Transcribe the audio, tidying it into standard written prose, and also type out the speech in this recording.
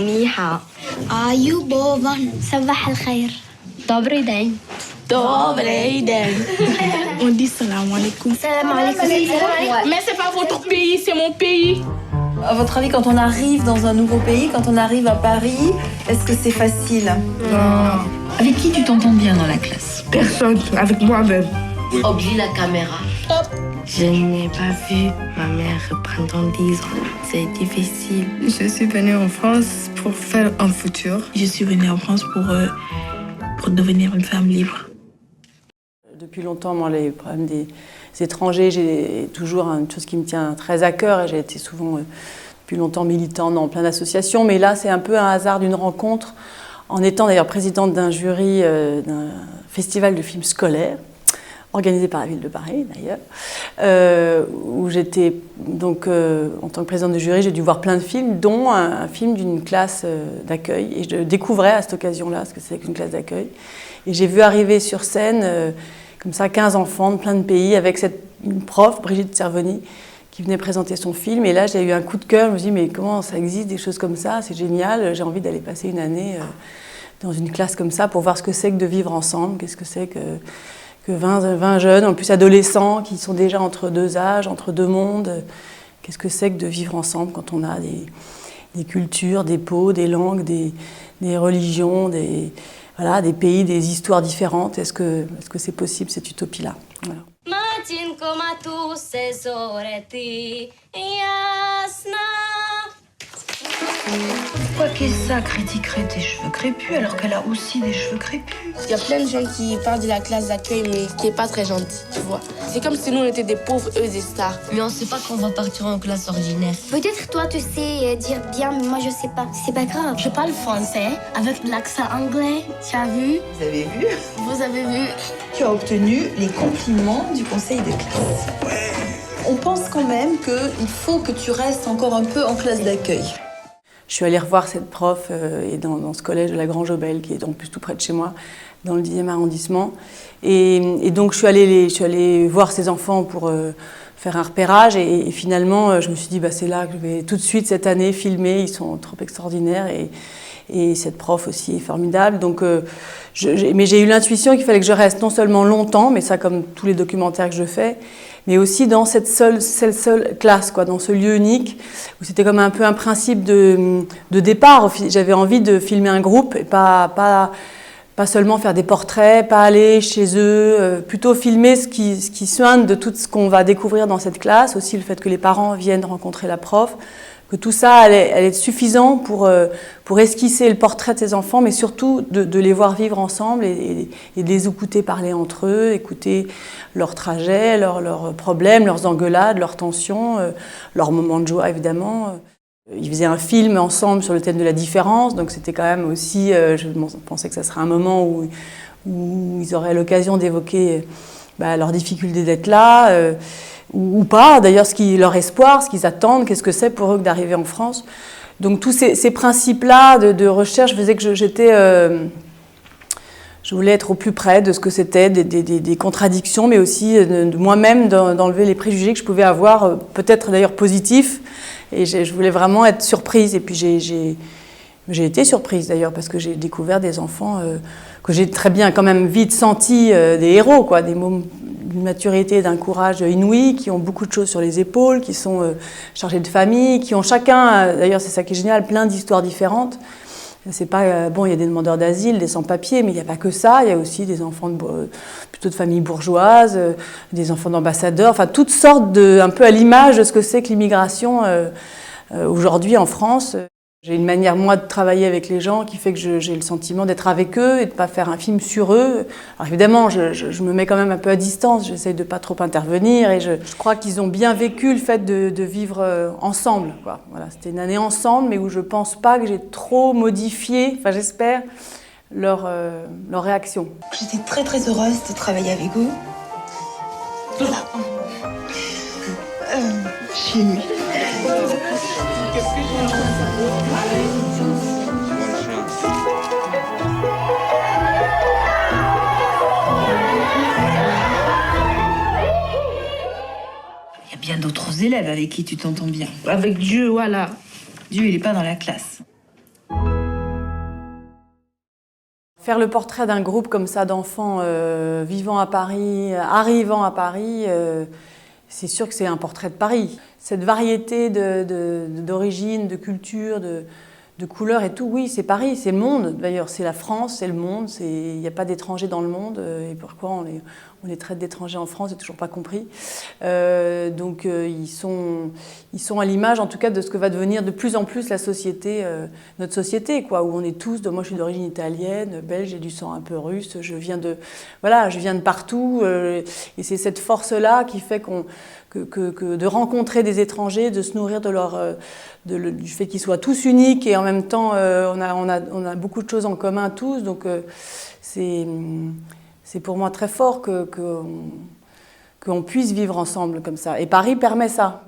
Ni hao. Ayubovan. Sabah al-khair. Dobry dzień. Dobry dzień. On dit salam alaikum. Salam alaikum. Mais c'est pas votre pays, c'est mon pays. À votre avis, quand on arrive dans un nouveau pays, quand on arrive à Paris, est-ce que c'est facile? Non. Avec qui tu t'entends bien dans la classe? Personne, avec moi-même. Oublie la caméra. Je n'ai pas vu ma mère pendant 10 ans. C'est difficile. Je suis venue en France pour faire un futur. Je suis venue en France pour devenir une femme libre. Depuis longtemps, moi, les problèmes des étrangers, j'ai toujours une chose qui me tient très à cœur. Et j'ai été souvent, depuis longtemps, militante dans plein d'associations. Mais là, c'est un peu un hasard d'une rencontre, en étant d'ailleurs présidente d'un jury d'un festival de films scolaires, organisé par la ville de Paris d'ailleurs, où j'étais donc en tant que présidente de jury, j'ai dû voir plein de films, dont un film d'une classe d'accueil. Et je découvrais à cette occasion-là ce que c'est qu'une classe d'accueil. Et j'ai vu arriver sur scène, comme ça, 15 enfants de plein de pays, avec une prof, Brigitte Cervoni, qui venait présenter son film. Et là, j'ai eu un coup de cœur. Je me suis dit, mais comment ça existe, des choses comme ça? C'est génial. J'ai envie d'aller passer une année dans une classe comme ça pour voir ce que c'est que de vivre ensemble. Qu'est-ce que c'est que 20 jeunes, en plus adolescents, qui sont déjà entre deux âges, entre deux mondes. Qu'est-ce que c'est que de vivre ensemble quand on a des cultures, des peaux, des langues, des religions, des pays, des histoires différentes. Est-ce que c'est possible, cette utopie-là? Voilà. Pourquoi Kessa critiquerait tes cheveux crépus alors qu'elle a aussi des cheveux crépus? Il y a plein de gens qui parlent de la classe d'accueil, mais qui n'est pas très gentille, tu vois. C'est comme si nous, on était des pauvres, eux, des stars. Mais on sait pas qu'on va partir en classe ordinaire. Peut-être toi tu sais dire bien, mais moi je sais pas. C'est pas grave. Je parle français avec l'accent anglais. Tu as vu? Vous avez vu? Vous avez vu? Tu as obtenu les compliments du conseil de classe. On pense quand même qu'il faut que tu restes encore un peu en classe d'accueil. Je suis allée revoir cette prof et dans ce collège de la Grange Aubel, qui est en plus tout près de chez moi, dans le 10e arrondissement. Et donc je suis allée voir ces enfants pour faire un repérage. Et finalement, je me suis dit, c'est là que je vais tout de suite cette année filmer. Ils sont trop extraordinaires et cette prof aussi est formidable. Donc, mais j'ai eu l'intuition qu'il fallait que je reste non seulement longtemps, mais ça comme tous les documentaires que je fais, mais aussi dans cette seule classe, quoi, dans ce lieu unique, où c'était comme un peu un principe de départ. J'avais envie de filmer un groupe et pas seulement faire des portraits, pas aller chez eux, plutôt filmer ce qui soigne de tout ce qu'on va découvrir dans cette classe, aussi le fait que les parents viennent rencontrer la prof, que tout ça allait être suffisant pour esquisser le portrait de ces enfants, mais surtout de les voir vivre ensemble et de les écouter parler entre eux, écouter leurs trajets, leurs problèmes, leurs engueulades, leurs tensions, leurs moments de joie évidemment. Ils faisaient un film ensemble sur le thème de la différence, donc c'était quand même aussi, je pensais que ça serait un moment où ils auraient l'occasion d'évoquer leurs difficultés d'être là, ou pas, d'ailleurs leur espoir, ce qu'ils attendent, qu'est-ce que c'est pour eux que d'arriver en France. Donc tous ces principes-là de recherche faisaient que je voulais être au plus près de ce que c'était, des contradictions, mais aussi de moi-même d'enlever les préjugés que je pouvais avoir, peut-être d'ailleurs positifs. Et je voulais vraiment être surprise. Et puis j'ai été surprise d'ailleurs, parce que j'ai découvert des enfants que j'ai très bien quand même vite senti des héros, quoi, d'une maturité, d'un courage inouï, qui ont beaucoup de choses sur les épaules, qui sont chargés de famille, qui ont chacun, d'ailleurs c'est ça qui est génial, plein d'histoires différentes. C'est pas il y a des demandeurs d'asile, des sans-papiers, mais il n'y a pas que ça. Il y a aussi des enfants plutôt de familles bourgeoises, des enfants d'ambassadeurs, enfin toutes sortes un peu à l'image de ce que c'est que l'immigration aujourd'hui en France. J'ai une manière, moi, de travailler avec les gens qui fait que j'ai le sentiment d'être avec eux et de ne pas faire un film sur eux. Alors évidemment, je me mets quand même un peu à distance, j'essaie de ne pas trop intervenir et je crois qu'ils ont bien vécu le fait de vivre ensemble, quoi. Voilà, c'était une année ensemble, mais où je ne pense pas que j'ai trop modifié, enfin j'espère, leur réaction. J'étais très très heureuse de travailler avec vous. Voilà. Chimie. Il y a bien d'autres élèves avec qui tu t'entends bien. Avec Dieu, voilà. Dieu, il est pas dans la classe. faire le portrait d'un groupe comme ça d'enfants vivant à Paris, arrivant à Paris, c'est sûr que c'est un portrait de Paris. Cette variété d'origine, de culture, de couleurs et tout, oui, c'est Paris, c'est le monde. D'ailleurs, c'est la France, c'est le monde. Il n'y a pas d'étrangers dans le monde. Et pourquoi on les traite d'étrangers en France, j'ai toujours pas compris. Donc, ils sont à l'image, en tout cas, de ce que va devenir de plus en plus la société, notre société, quoi, où on est tous. Moi, je suis d'origine italienne, belge, j'ai du sang un peu russe. Je viens de partout. Et c'est cette force-là qui fait que de rencontrer des étrangers, de se nourrir du fait qu'ils soient tous uniques et en même temps on a beaucoup de choses en commun tous, donc c'est pour moi très fort qu'on puisse vivre ensemble comme ça. Et Paris permet ça.